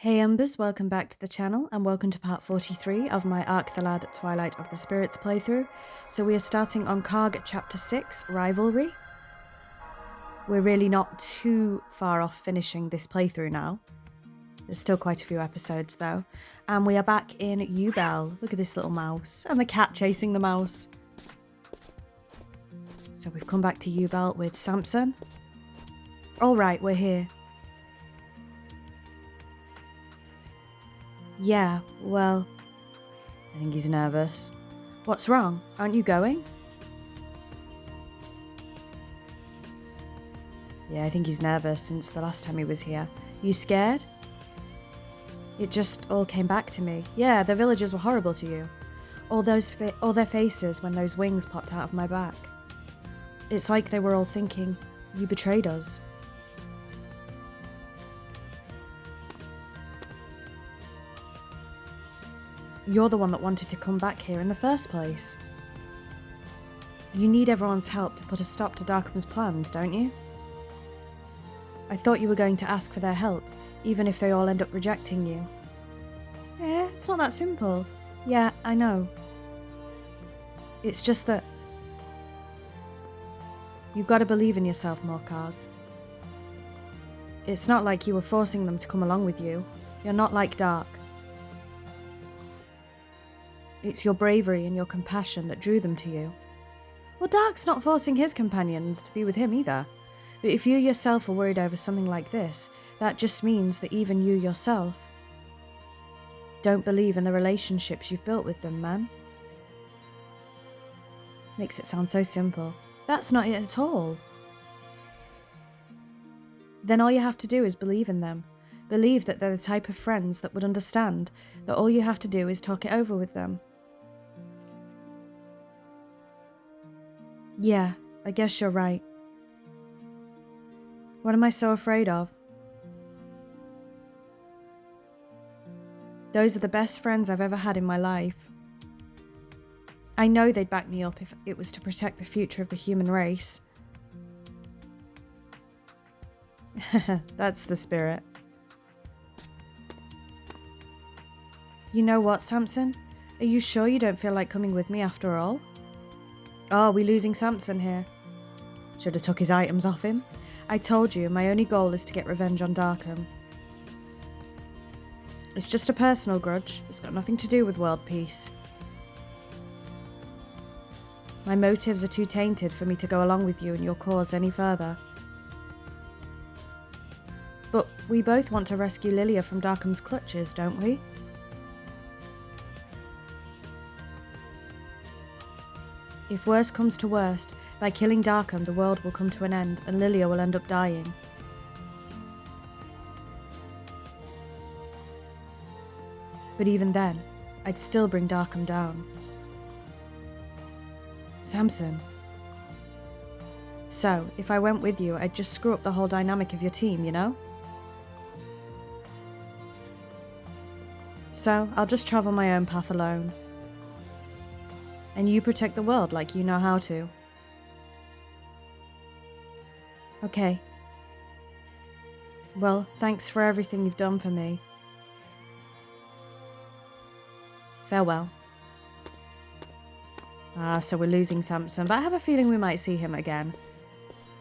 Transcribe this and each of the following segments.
Hey EMbers, welcome back to the channel and welcome to part 43 of my Arc the Lad Twilight of the Spirits playthrough. So we are starting on Karg chapter 6, Rivalry. We're really not too far off finishing this playthrough now. There's still quite a few episodes though. And we are back in EMbers. Look at this little mouse and the cat chasing the mouse. So we've come back to EMbers with Samson. Alright, we're here. Yeah, well, I think he's nervous. What's wrong? Aren't you going? Yeah, I think he's nervous since the last time he was here. You scared? It just all came back to me. Yeah, the villagers were horrible to you. All their faces when those wings popped out of my back. It's like they were all thinking, you betrayed us. You're the one that wanted to come back here in the first place. You need everyone's help to put a stop to Darkham's plans, don't you? I thought you were going to ask for their help, even if they all end up rejecting you. It's not that simple. Yeah, I know. It's just that you've got to believe in yourself more, Karg. It's not like you were forcing them to come along with you. You're not like Dark. It's your bravery and your compassion that drew them to you. Well, Dark's not forcing his companions to be with him either. But if you yourself are worried over something like this, that just means that even you yourself don't believe in the relationships you've built with them, man. Makes it sound so simple. That's not it at all. Then all you have to do is believe in them. Believe that they're the type of friends that would understand that all you have to do is talk it over with them. Yeah, I guess you're right. What am I so afraid of? Those are the best friends I've ever had in my life. I know they'd back me up if it was to protect the future of the human race. That's the spirit. You know what, Samson? Are you sure you don't feel like coming with me after all? Oh, are we losing Samson here? Should have took his items off him. I told you, my only goal is to get revenge on Darkham. It's just a personal grudge. It's got nothing to do with world peace. My motives are too tainted for me to go along with you in your cause any further. But we both want to rescue Lilia from Darkham's clutches, don't we? If worst comes to worst, by killing Darkham the world will come to an end and Lilia will end up dying. But even then, I'd still bring Darkham down. Samson. So, if I went with you, I'd just screw up the whole dynamic of your team, you know? So, I'll just travel my own path alone. And you protect the world like you know how to. Okay. Well, thanks for everything you've done for me. Farewell. So we're losing Samson, but I have a feeling we might see him again.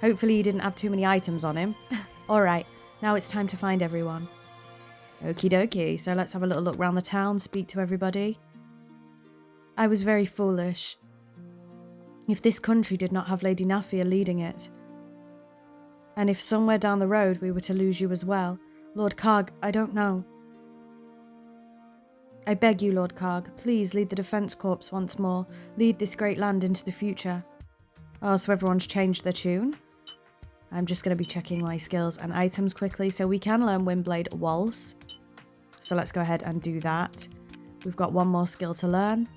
Hopefully he didn't have too many items on him. Alright, now it's time to find everyone. Okie dokie, so let's have a little look around the town, speak to everybody. I was very foolish. If this country did not have Lady Nafia leading it, and if somewhere down the road we were to lose you as well, Lord Karg, I don't know. I beg you, Lord Karg, please lead the Defence Corps once more. Lead this great land into the future. Oh, so everyone's changed their tune? I'm just going to be checking my skills and items quickly so we can learn Windblade Waltz. So let's go ahead and do that. We've got one more skill to learn.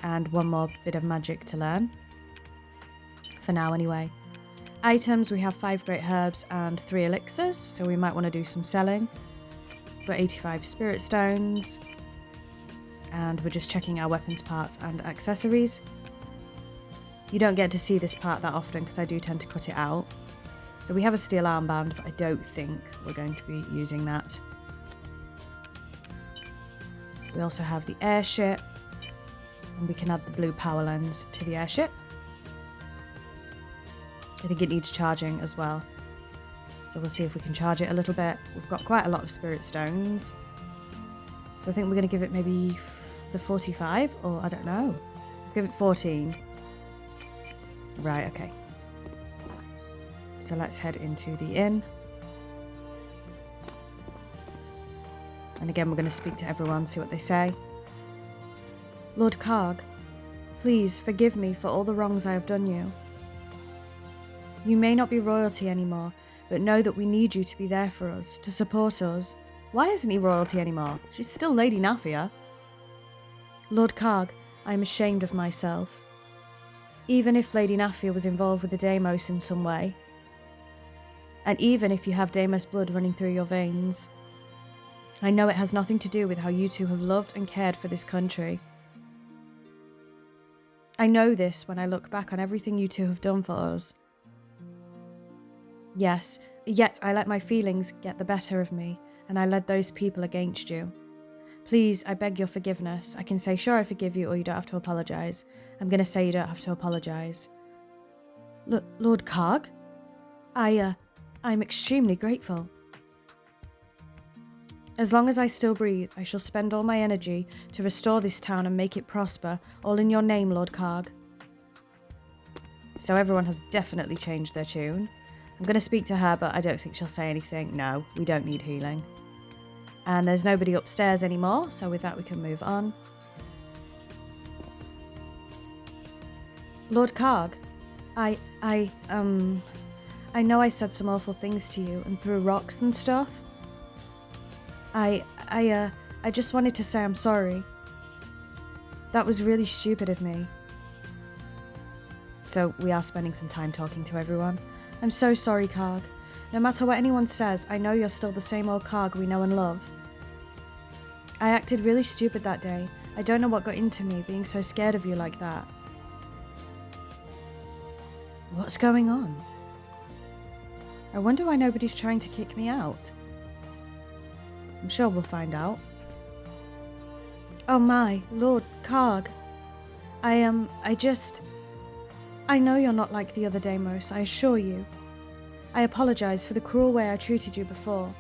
And one more bit of magic to learn. For now, anyway. Items, we have 5 great herbs and 3 elixirs, so we might want to do some selling. We've got 85 spirit stones. And we're just checking our weapons parts and accessories. You don't get to see this part that often because I do tend to cut it out. So we have a steel armband, but I don't think we're going to be using that. We also have the airship, and we can add the blue power lens to the airship. I think it needs charging as well. So we'll see if we can charge it a little bit. We've got quite a lot of spirit stones. So I think we're going to give it maybe the 45, or I don't know. Give it 14. Right, okay. So let's head into the inn. And again, we're going to speak to everyone, see what they say. Lord Karg, please forgive me for all the wrongs I have done you. You may not be royalty anymore, but know that we need you to be there for us, to support us. Why isn't he royalty anymore? She's still Lady Nafia. Lord Karg, I am ashamed of myself. Even if Lady Nafia was involved with the Deimos in some way, and even if you have Deimos blood running through your veins, I know it has nothing to do with how you two have loved and cared for this country. I know this when I look back on everything you two have done for us. Yes, yet I let my feelings get the better of me, and I led those people against you. Please, I beg your forgiveness. I can say, sure, I forgive you, or you don't have to apologise. I'm going to say you don't have to apologise. Lord Karg? I'm extremely grateful. As long as I still breathe, I shall spend all my energy to restore this town and make it prosper, all in your name, Lord Karg. So everyone has definitely changed their tune. I'm going to speak to her, but I don't think she'll say anything. No, we don't need healing. And there's nobody upstairs anymore, so with that we can move on. Lord Karg, I know I said some awful things to you and threw rocks and stuff. I just wanted to say I'm sorry. That was really stupid of me. So we are spending some time talking to everyone. I'm so sorry, Karg. No matter what anyone says, I know you're still the same old Karg we know and love. I acted really stupid that day. I don't know what got into me, being so scared of you like that. What's going on? I wonder why nobody's trying to kick me out. I'm sure we'll find out. Oh my, Lord Karg. I know you're not like the other Deimos, I assure you. I apologise for the cruel way I treated you before.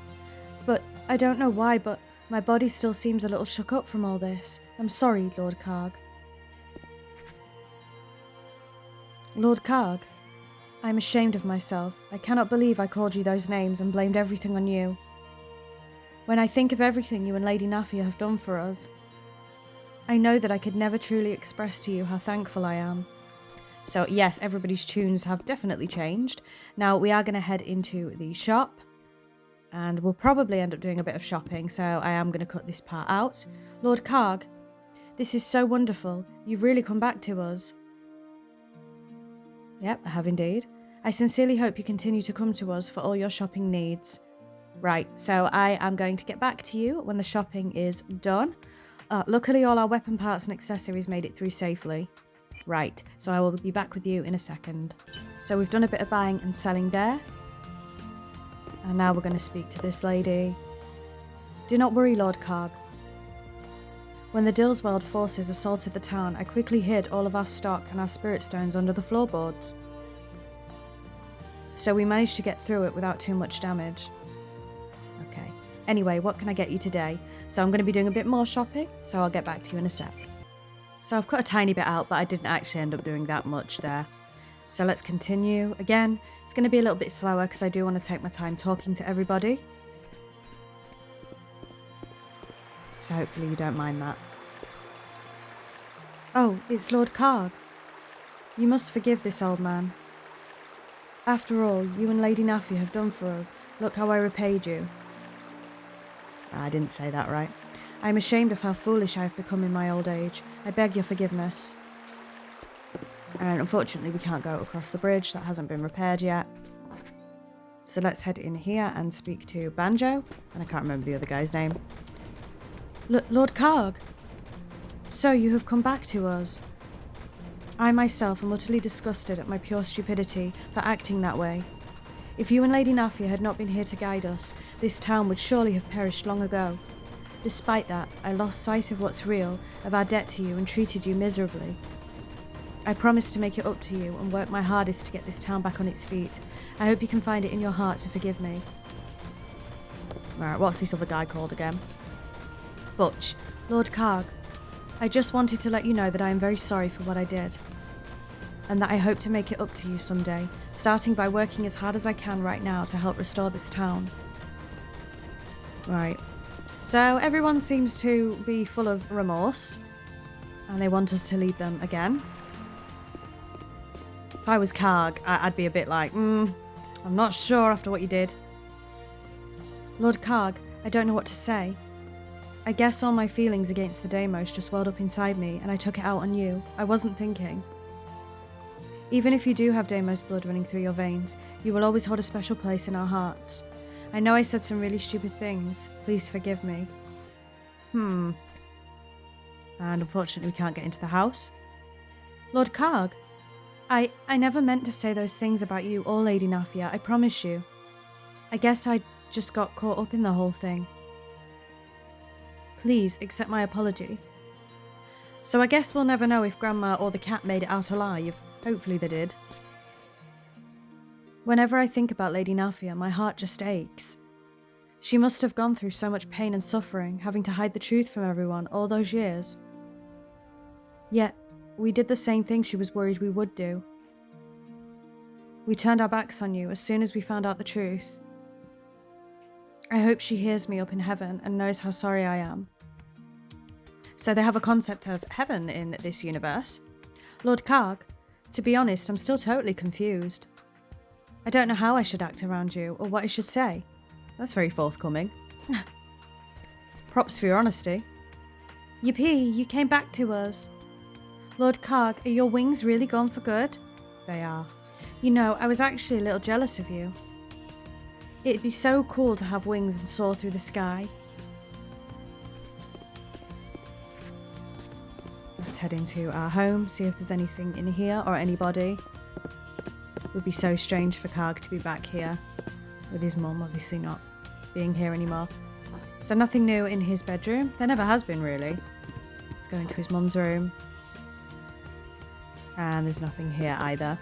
But I don't know why, but my body still seems a little shook up from all this. I'm sorry, Lord Karg. Lord Karg, I'm ashamed of myself. I cannot believe I called you those names and blamed everything on you. When I think of everything you and Lady Nafia have done for us, I know that I could never truly express to you how thankful I am. So yes, everybody's tunes have definitely changed. Now we are going to head into the shop, and we'll probably end up doing a bit of shopping, so I am going to cut this part out. Lord Karg, this is so wonderful. You've really come back to us. Yep, I have indeed. I sincerely hope you continue to come to us for all your shopping needs. Right, so I am going to get back to you when the shopping is done. Luckily, all our weapon parts and accessories made it through safely. Right, so I will be back with you in a second. So we've done a bit of buying and selling there. And now we're going to speak to this lady. Do not worry, Lord Karg. When the Dillsweld forces assaulted the town, I quickly hid all of our stock and our spirit stones under the floorboards. So we managed to get through it without too much damage. Okay. Anyway, what can I get you today? So I'm going to be doing a bit more shopping, so I'll get back to you in a sec. So I've cut a tiny bit out, but I didn't actually end up doing that much there. So let's continue. Again, it's going to be a little bit slower because I do want to take my time talking to everybody. So hopefully you don't mind that. Oh, it's Lord Karg. You must forgive this old man. After all, you and Lady Nafia have done for us. Look how I repaid you. I didn't say that right. I am ashamed of how foolish I have become in my old age. I beg your forgiveness. And unfortunately we can't go across the bridge. That hasn't been repaired yet. So let's head in here and speak to Banjo. And I can't remember the other guy's name. Lord Karg. So you have come back to us. I myself am utterly disgusted at my pure stupidity for acting that way. If you and Lady Nafia had not been here to guide us, this town would surely have perished long ago. Despite that, I lost sight of what's real, of our debt to you, and treated you miserably. I promise to make it up to you and work my hardest to get this town back on its feet. I hope you can find it in your heart to forgive me. Right, what's this other guy called again? Butch. Lord Karg. I just wanted to let you know that I am very sorry for what I did. And that I hope to make it up to you someday, starting by working as hard as I can right now to help restore this town. Right. So everyone seems to be full of remorse, and they want us to lead them again. If I was Karg, I'd be a bit like, I'm not sure after what you did. Lord Karg, I don't know what to say. I guess all my feelings against the Deimos just welled up inside me, and I took it out on you. I wasn't thinking. Even if you do have Deimos blood running through your veins, you will always hold a special place in our hearts. I know I said some really stupid things. Please forgive me. And unfortunately we can't get into the house. Lord Karg, I never meant to say those things about you or Lady Nafia, I promise you. I guess I just got caught up in the whole thing. Please accept my apology. So I guess we'll never know if Grandma or the cat made it out alive. Hopefully they did. Whenever I think about Lady Nafia, my heart just aches. She must have gone through so much pain and suffering, having to hide the truth from everyone all those years. Yet, we did the same thing she was worried we would do. We turned our backs on you as soon as we found out the truth. I hope she hears me up in heaven and knows how sorry I am. So they have a concept of heaven in this universe. Lord Karg, to be honest, I'm still totally confused. I don't know how I should act around you or what I should say. That's very forthcoming. Props for your honesty. Yippee, you came back to us. Lord Karg, are your wings really gone for good? They are. You know, I was actually a little jealous of you. It'd be so cool to have wings and soar through the sky. Let's head into our home, see if there's anything in here or anybody. It would be so strange for Karg to be back here with his mum obviously not being here anymore. So nothing new in his bedroom. There never has been really. Let's go into his mum's room. And there's nothing here either.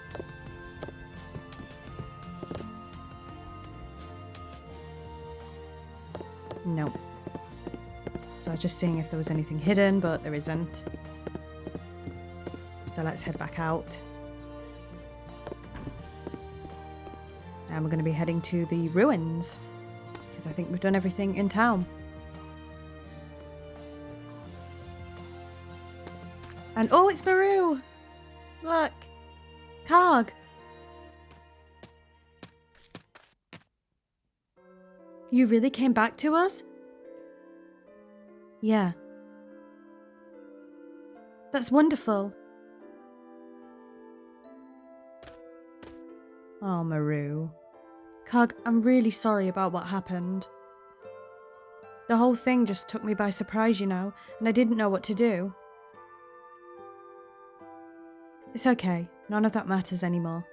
Nope. So I was just seeing if there was anything hidden, but there isn't. So let's head back out. And we're going to be heading to the ruins, because I think we've done everything in town. And oh, it's Maru! Look! Karg! You really came back to us? Yeah. That's wonderful. Oh, Maru. Karg, I'm really sorry about what happened. The whole thing just took me by surprise, you know, and I didn't know what to do. It's okay. None of that matters anymore.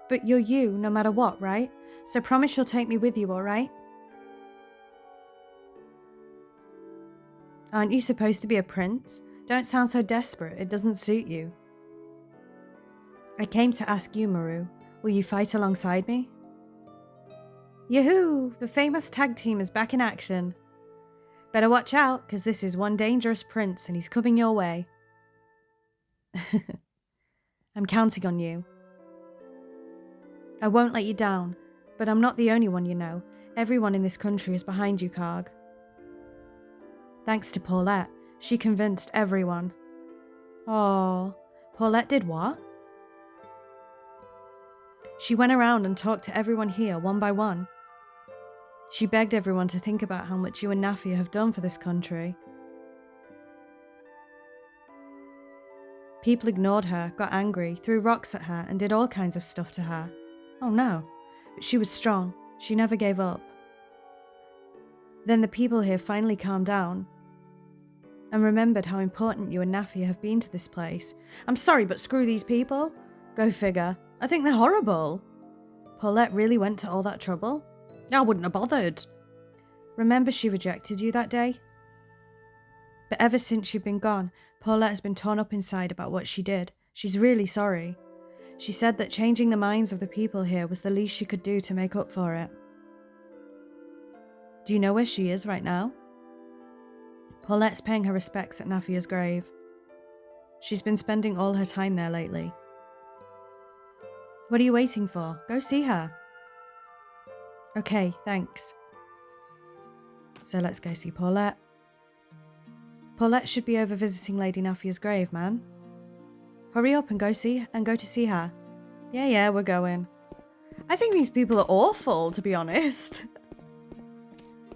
But you're you, no matter what, right? So promise you'll take me with you, alright? Aren't you supposed to be a prince? Don't sound so desperate, it doesn't suit you. I came to ask you, Maru. Will you fight alongside me? Yahoo! The famous tag team is back in action. Better watch out, because this is one dangerous prince and he's coming your way. I'm counting on you. I won't let you down, but I'm not the only one, you know. Everyone in this country is behind you, Karg. Thanks to Paulette, she convinced everyone. Oh, Paulette did what? She went around and talked to everyone here one by one. She begged everyone to think about how much you and Nafia have done for this country. People ignored her, got angry, threw rocks at her, and did all kinds of stuff to her. Oh no, but she was strong. She never gave up. Then the people here finally calmed down and remembered how important you and Nafia have been to this place. I'm sorry, but screw these people. Go figure. I think they're horrible. Paulette really went to all that trouble? I wouldn't have bothered. Remember she rejected you that day? But ever since you've been gone, Paulette has been torn up inside about what she did. She's really sorry. She said that changing the minds of the people here was the least she could do to make up for it. Do you know where she is right now? Paulette's paying her respects at Nafia's grave. She's been spending all her time there lately. What are you waiting for? Go see her. Okay, thanks. So let's go see Paulette. Paulette should be over visiting Lady Nafia's grave, man. Hurry up and go to see her. Yeah, we're going. I think these people are awful, to be honest.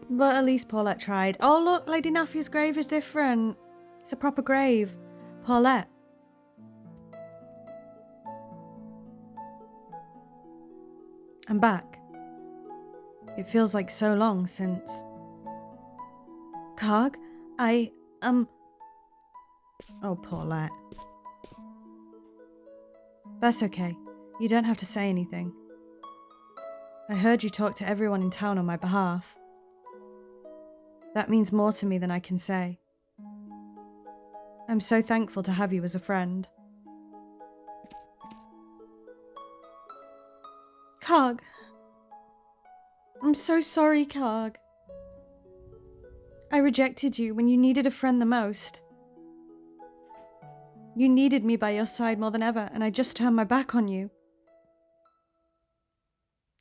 But at least Paulette tried. Oh look, Lady Nafia's grave is different. It's a proper grave. Paulette. I'm back. It feels like so long since... Karg? Oh, Paulette. That's okay. You don't have to say anything. I heard you talk to everyone in town on my behalf. That means more to me than I can say. I'm so thankful to have you as a friend. Karg. I'm so sorry, Karg. I rejected you when you needed a friend the most. You needed me by your side more than ever, and I just turned my back on you.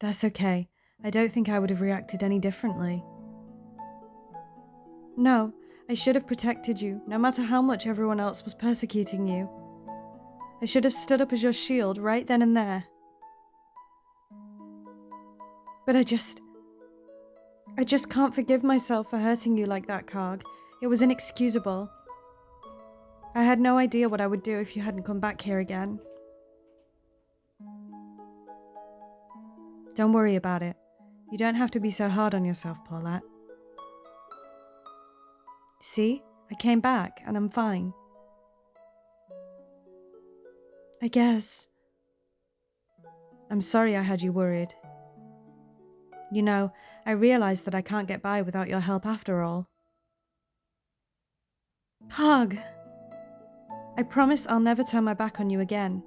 That's okay. I don't think I would have reacted any differently. No, I should have protected you, no matter how much everyone else was persecuting you. I should have stood up as your shield right then and there. But I just can't forgive myself for hurting you like that, Karg. It was inexcusable. I had no idea what I would do if you hadn't come back here again. Don't worry about it. You don't have to be so hard on yourself, Paulette. See? I came back, and I'm fine. I guess. I'm sorry I had you worried. You know, I realize that I can't get by without your help after all. Karg! I promise I'll never turn my back on you again.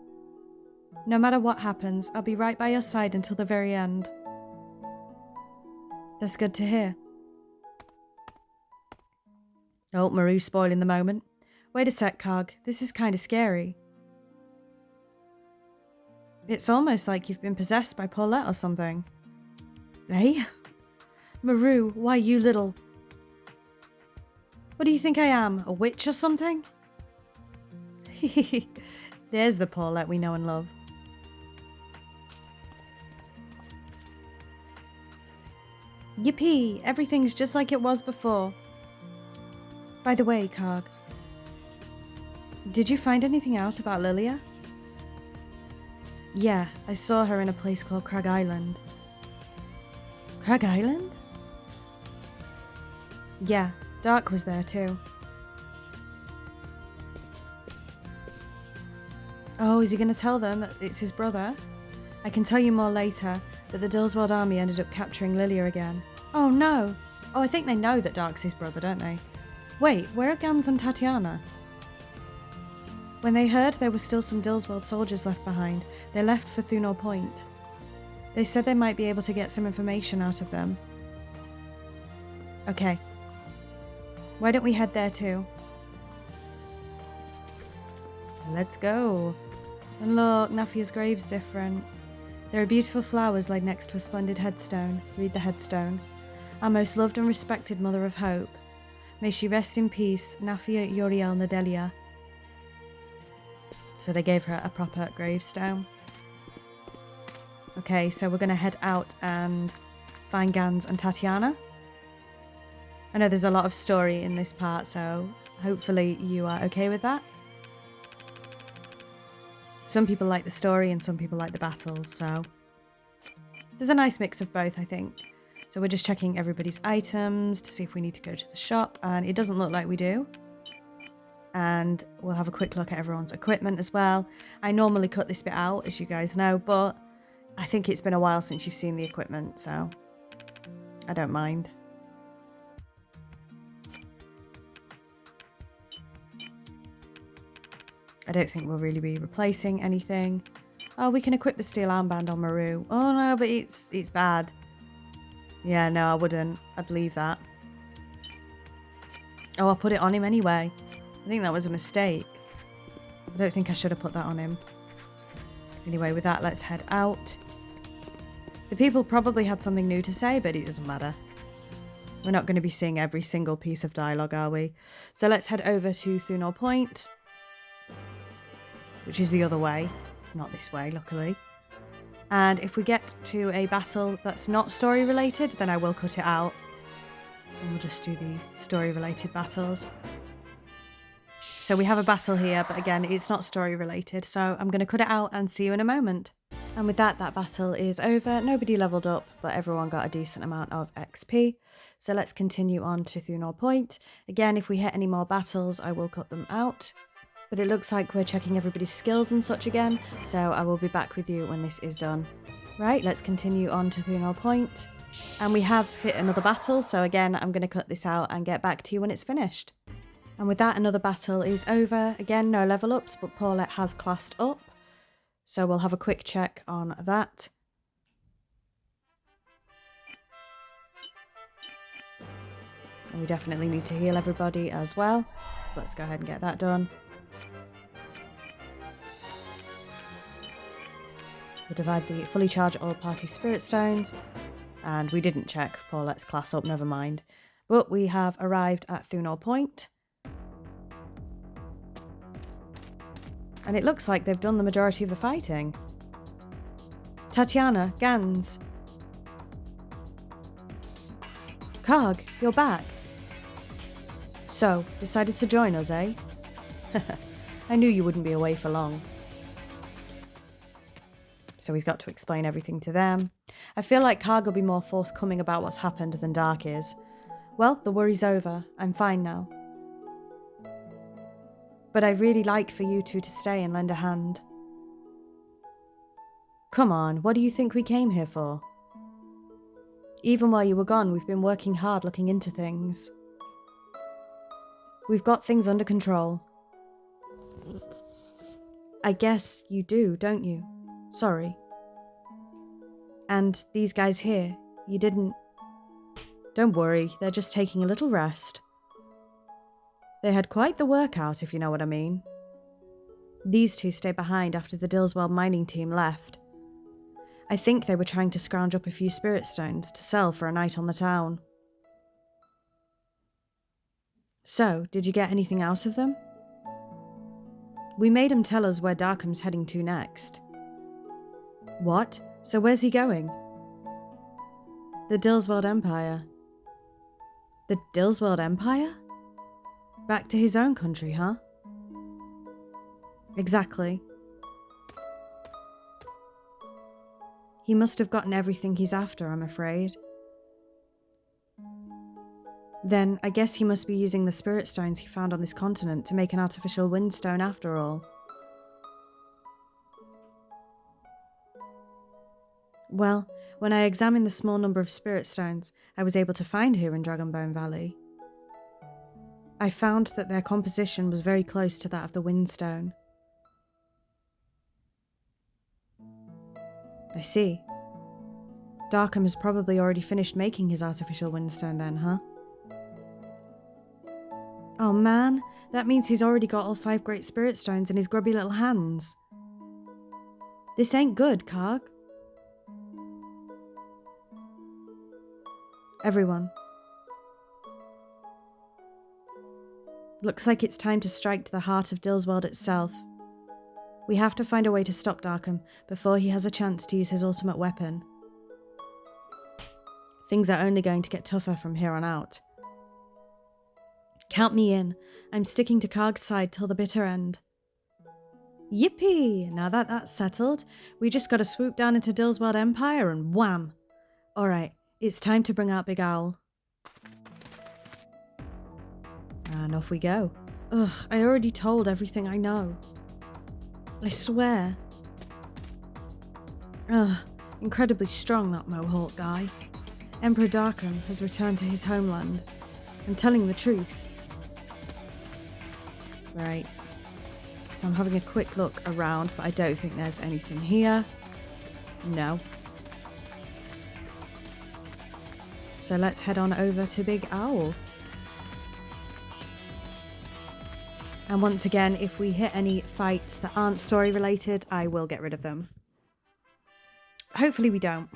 No matter what happens, I'll be right by your side until the very end. That's good to hear. Oh, Maru's spoiling the moment. Wait a sec, Karg. This is kind of scary. It's almost like you've been possessed by Paulette or something. Eh? Maru, why you little... What do you think I am, a witch or something? There's the Paulette we know and love. Yippee! Everything's just like it was before. By the way, Karg, did you find anything out about Lilia? Yeah, I saw her in a place called Crag Island. Crag Island? Yeah, Dark was there too. Oh, is he going to tell them that it's his brother? I can tell you more later, but the Dillswald army ended up capturing Lilia again. Oh no! Oh, I think they know that Dark's his brother, don't they? Wait, where are Gans and Tatiana? When they heard there were still some Dillswald soldiers left behind, they left for Thunor Point. They said they might be able to get some information out of them. Okay. Why don't we head there too? Let's go. And look, Nafia's grave's different. There are beautiful flowers laid next to a splendid headstone. Read the headstone. Our most loved and respected Mother of Hope. May she rest in peace, Nafia Yoriel Nadelia. So they gave her a proper gravestone. Okay, so we're going to head out and find Gans and Tatiana. I know there's a lot of story in this part, so hopefully you are okay with that. Some people like the story and some people like the battles, so there's a nice mix of both, I think. So we're just checking everybody's items to see if we need to go to the shop, and it doesn't look like we do. And we'll have a quick look at everyone's equipment as well. I normally cut this bit out, as you guys know, but I think it's been a while since you've seen the equipment, so I don't mind. I don't think we'll really be replacing anything. Oh, we can equip the steel armband on Maru. Oh no, but it's bad. Yeah, no, I wouldn't. I'd leave that. Oh, I put it on him anyway. I think that was a mistake. I don't think I should have put that on him. Anyway, with that, let's head out. The people probably had something new to say, but it doesn't matter. We're not going to be seeing every single piece of dialogue, are we? So let's head over to Thunor Point, which is the other way. It's not this way, luckily. And if we get to a battle that's not story related, then I will cut it out. And we'll just do the story related battles. So we have a battle here, but again, it's not story related. So I'm going to cut it out and see you in a moment. And with that battle is over. Nobody leveled up, but everyone got a decent amount of XP. So let's continue on to Thunor Point. Again, if we hit any more battles, I will cut them out. But it looks like we're checking everybody's skills and such again, so I will be back with you when this is done. Right, let's continue on to Thunor Point. And we have hit another battle, so again, I'm going to cut this out and get back to you when it's finished. And with that, another battle is over. Again, no level ups, but Paulette has classed up. So we'll have a quick check on that. And we definitely need to heal everybody as well. So let's go ahead and get that done. We'll divide the fully charged all party spirit stones. And we didn't check Paulette's class up, never mind. But we have arrived at Thunor Point. And it looks like they've done the majority of the fighting. Tatiana, Gans. Karg, you're back. So, decided to join us, eh? I knew you wouldn't be away for long. So he's got to explain everything to them. I feel like Karg will be more forthcoming about what's happened than Dark is. Well, the worry's over. I'm fine now. But I'd really like for you two to stay and lend a hand. Come on, what do you think we came here for? Even while you were gone, we've been working hard looking into things. We've got things under control. I guess you do, don't you? Sorry. And these guys here, you didn't... Don't worry, they're just taking a little rest. They had quite the workout, if you know what I mean. These two stayed behind after the Dillswell mining team left. I think they were trying to scrounge up a few spirit stones to sell for a night on the town. So, did you get anything out of them? We made him tell us where Darkham's heading to next. What? So where's he going? The Dillswell Empire. The Dillswell Empire? Back to his own country, huh? Exactly. He must have gotten everything he's after, I'm afraid. Then, I guess he must be using the spirit stones he found on this continent to make an artificial windstone after all. Well, when I examined the small number of spirit stones I was able to find here in Dragonbone Valley, I found that their composition was very close to that of the windstone. I see. Darkham has probably already finished making his artificial windstone then, huh? Oh man, that means he's already got all 5 great spirit stones in his grubby little hands. This ain't good, Karg. Everyone. Looks like it's time to strike to the heart of Dillswell itself. We have to find a way to stop Darkham before he has a chance to use his ultimate weapon. Things are only going to get tougher from here on out. Count me in. I'm sticking to Karg's side till the bitter end. Yippee! Now that that's settled, we just gotta swoop down into Dillswell Empire and wham! Alright, it's time to bring out Big Owl. And off we go. Ugh, I already told everything I know. I swear. Ugh, incredibly strong, that Mohawk guy. Emperor Darkham has returned to his homeland. I'm telling the truth. Right. So I'm having a quick look around, but I don't think there's anything here. No. So let's head on over to Big Owl. And once again, if we hit any fights that aren't story related, I will get rid of them. Hopefully we don't.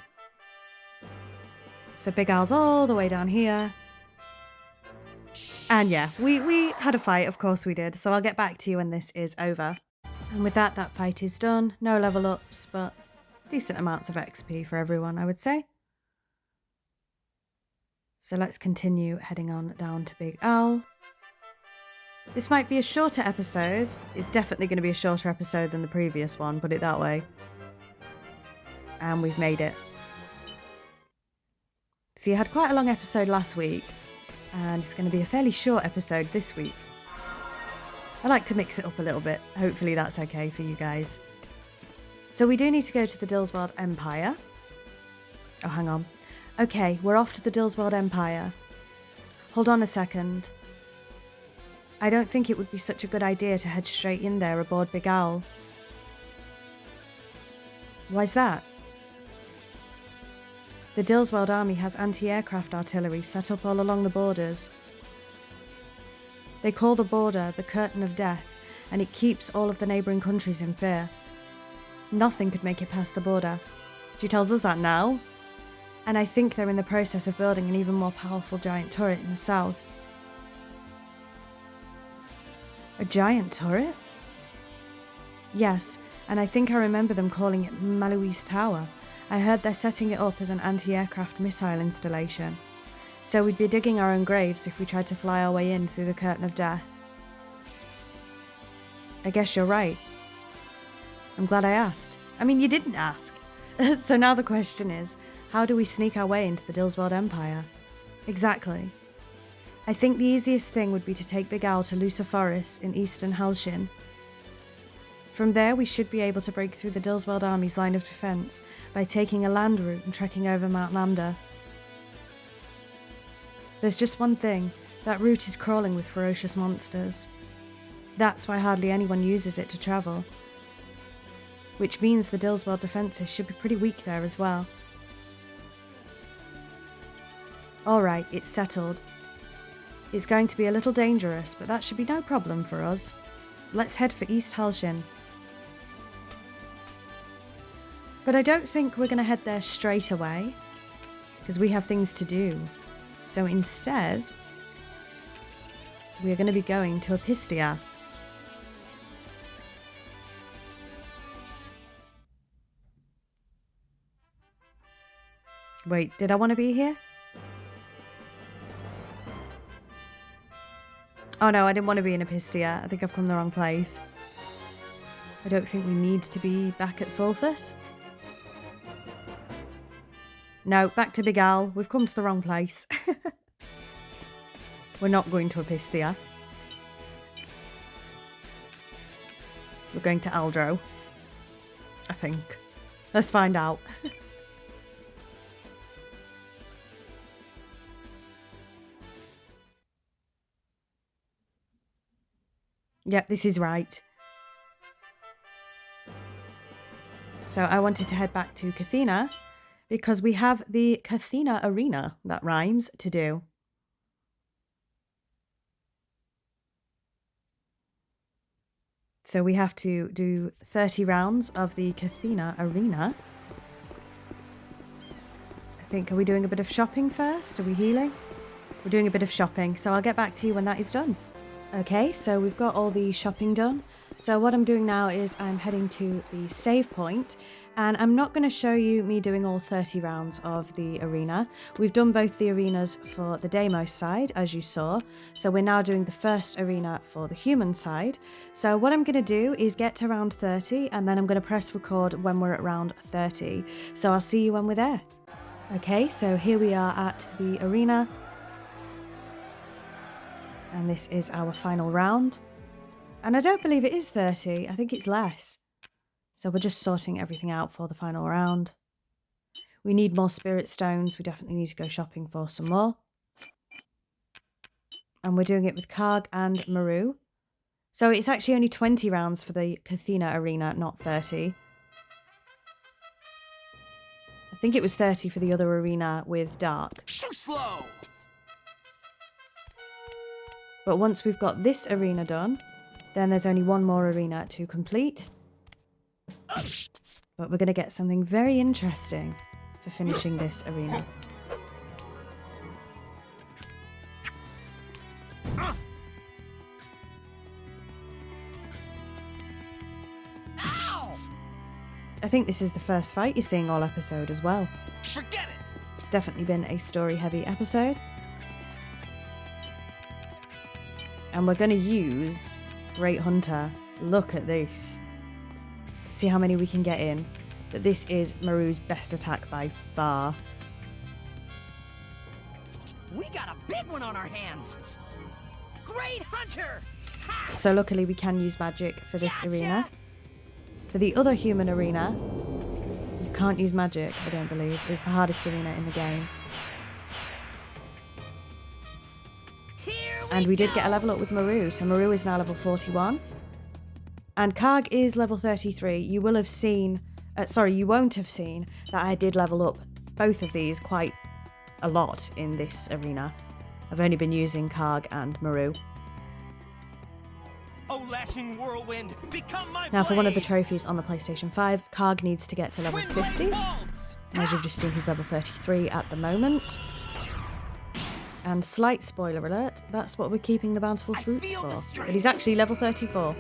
So Big Owl's all the way down here. And yeah, we had a fight, of course we did. So I'll get back to you when this is over. And with that, that fight is done. No level ups, but decent amounts of XP for everyone, I would say. So let's continue heading on down to Big Owl. This might be a shorter episode. It's definitely going to be a shorter episode than the previous one, put it that way. And we've made it. So you had quite a long episode last week, and it's going to be a fairly short episode this week. I like to mix it up a little bit. Hopefully that's okay for you guys. So we do need to go to the Dillsworld Empire. Oh, hang on. Okay, we're off to the Dillsworld Empire. Hold on a second. I don't think it would be such a good idea to head straight in there aboard Big Owl. Why's that? The Dillsworld army has anti-aircraft artillery set up all along the borders. They call the border the Curtain of Death, and it keeps all of the neighbouring countries in fear. Nothing could make it past the border. She tells us that now. And I think they're in the process of building an even more powerful giant turret in the south. A giant turret? Yes, and I think I remember them calling it Malouise Tower. I heard they're setting it up as an anti-aircraft missile installation. So we'd be digging our own graves if we tried to fly our way in through the Curtain of Death. I guess you're right. I'm glad I asked. I mean, you didn't ask. So now the question is, how do we sneak our way into the Dillsworld Empire? Exactly. I think the easiest thing would be to take Big Owl to Lusa Forest in eastern Halshin. From there, we should be able to break through the Dillsworld army's line of defence by taking a land route and trekking over Mount Lambda. There's just one thing, that route is crawling with ferocious monsters. That's why hardly anyone uses it to travel. Which means the Dillsworld defences should be pretty weak there as well. Alright, it's settled. It's going to be a little dangerous, but that should be no problem for us. Let's head for East Halshin. But I don't think we're going to head there straight away, because we have things to do. So instead, we are going to be going to Apistia. Wait, did I want to be here? Oh no, I didn't want to be in Apistia. I think I've come the wrong place. I don't think we need to be back at Sulphus. No, back to Big Owl. We've come to the wrong place. We're not going to Apistia. We're going to Aldro. I think. Let's find out. Yep, this is right. So I wanted to head back to Cathena because we have the Cathena Arena, that rhymes, to do. So we have to do 30 rounds of the Cathena Arena. I think, are we doing a bit of shopping first? Are we healing? We're doing a bit of shopping, so I'll get back to you when that is done. Okay, so we've got all the shopping done. So what I'm doing now is I'm heading to the save point, and I'm not going to show you me doing all 30 rounds of the arena. We've done both the arenas for the Deimos side, as you saw. So we're now doing the first arena for the human side. So what I'm going to do is get to round 30, and then I'm going to press record when we're at round 30. So I'll see you when we're there. Okay, so here we are at the arena. And this is our final round. And I don't believe it is 30. I think it's less. So we're just sorting everything out for the final round. We need more spirit stones. We definitely need to go shopping for some more. And we're doing it with Karg and Maru. So it's actually only 20 rounds for the Cathena arena, not 30. I think it was 30 for the other arena with Dark. Too slow. But once we've got this arena done, then there's only one more arena to complete. But we're going to get something very interesting for finishing this arena. I think this is the first fight you're seeing all episode as well. Forget it. It's definitely been a story-heavy episode. And we're going to use Great Hunter. Look at this. See how many we can get in. But this is Maru's best attack by far. We got a big one on our hands. Great Hunter! Ha! So luckily we can use magic for this Gotcha! arena. For the other human arena, you can't use magic, I don't believe. It's the hardest arena in the game. And we did get a level up with Maru, so Maru is now level 41. And Karg is level 33. You will have seen, you won't have seen that I did level up both of these quite a lot in this arena. I've only been using Karg and Maru. Oh, lashing whirlwind, become my Now for one of the blade! trophies on the PlayStation 5, Karg needs to get to level 50. And as you've just seen, he's level 33 at the moment. And slight spoiler alert, that's what we're keeping the bountiful fruits for. But he's actually level 34.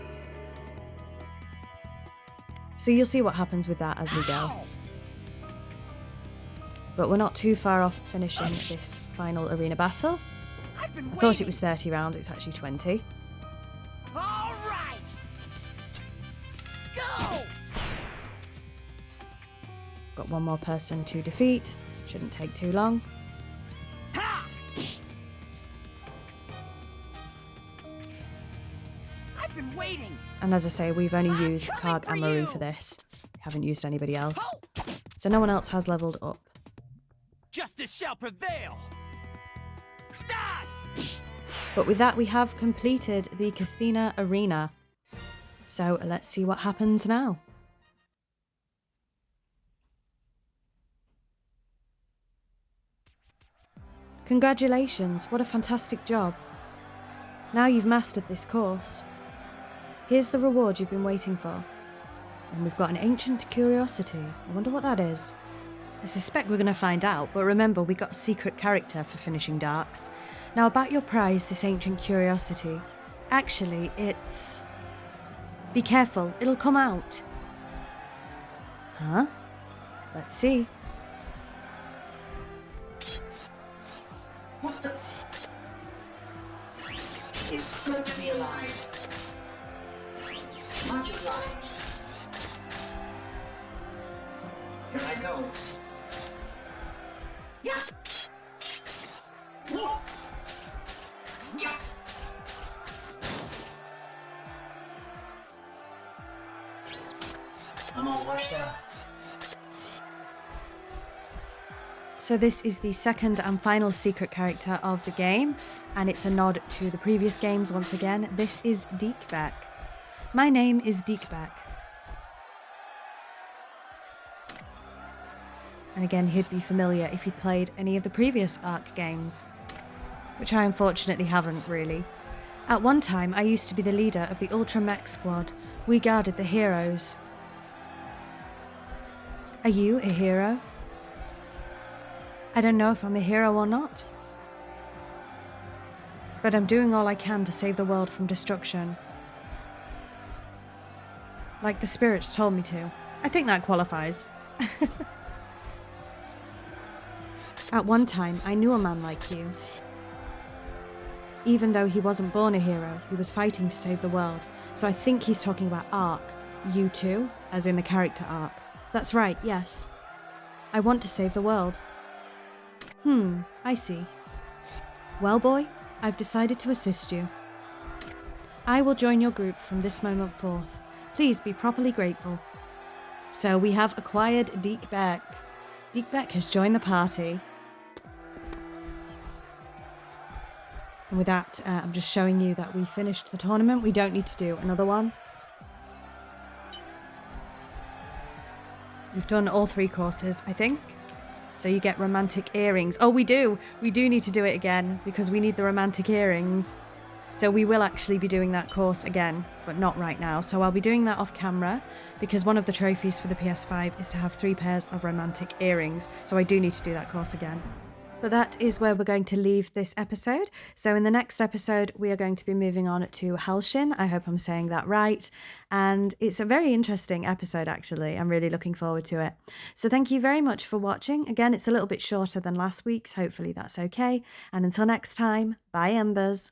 So you'll see what happens with that as we go. But we're not too far off finishing this final arena battle. I thought it was 30 rounds, it's actually 20. All right. Go! Got one more person to defeat. Shouldn't take too long. Ha! I've been waiting. And as I say, we've only I'm used coming Karg for and Maru you. for this. We haven't used anybody else. So no one else has leveled up. Justice shall prevail. Die! But with that, we have completed the Cathena arena. So let's see what happens now. Congratulations, what a fantastic job. Now you've mastered this course. Here's the reward you've been waiting for. And we've got an ancient curiosity. I wonder what that is. I suspect we're going to find out, but remember we got a secret character for finishing Darks. Now about your prize, this ancient curiosity. Actually, it's... Be careful, it'll come out. Huh? Let's see. What the? It's good to be alive. Much obliged. Here I go. Yeah. Whoa. Yeah. I'm all washed out. So this is the second and final secret character of the game, and it's a nod to the previous games once again. This is Deekbeck. My name is Deekbeck. And again, he'd be familiar if he'd played any of the previous Ark games, which I unfortunately haven't really. At one time, I used to be the leader of the Ultra Mech Squad. We guarded the heroes. Are you a hero? I don't know if I'm a hero or not. But I'm doing all I can to save the world from destruction. Like the spirits told me to. I think that qualifies. At one time, I knew a man like you. Even though he wasn't born a hero, he was fighting to save the world. So I think he's talking about Ark. You too, as in the character Ark. That's right, yes. I want to save the world. I see. Well, boy, I've decided to assist you. I will join your group from this moment forth. Please be properly grateful. So we have acquired Deek Beck. Deek Beck has joined the party. And with that, I'm just showing you that we finished the tournament. We don't need to do another one. We've done all 3 courses, I think. So you get romantic earrings. Oh, we do. We do need to do it again because we need the romantic earrings. So we will actually be doing that course again, but not right now. So I'll be doing that off camera because one of the trophies for the PS5 is to have 3 pairs of romantic earrings. So I do need to do that course again. But that is where we're going to leave this episode. So in the next episode, we are going to be moving on to Halshin. I hope I'm saying that right. And it's a very interesting episode, actually. I'm really looking forward to it. So thank you very much for watching. Again, it's a little bit shorter than last week's. Hopefully that's okay. And until next time, bye, Embers.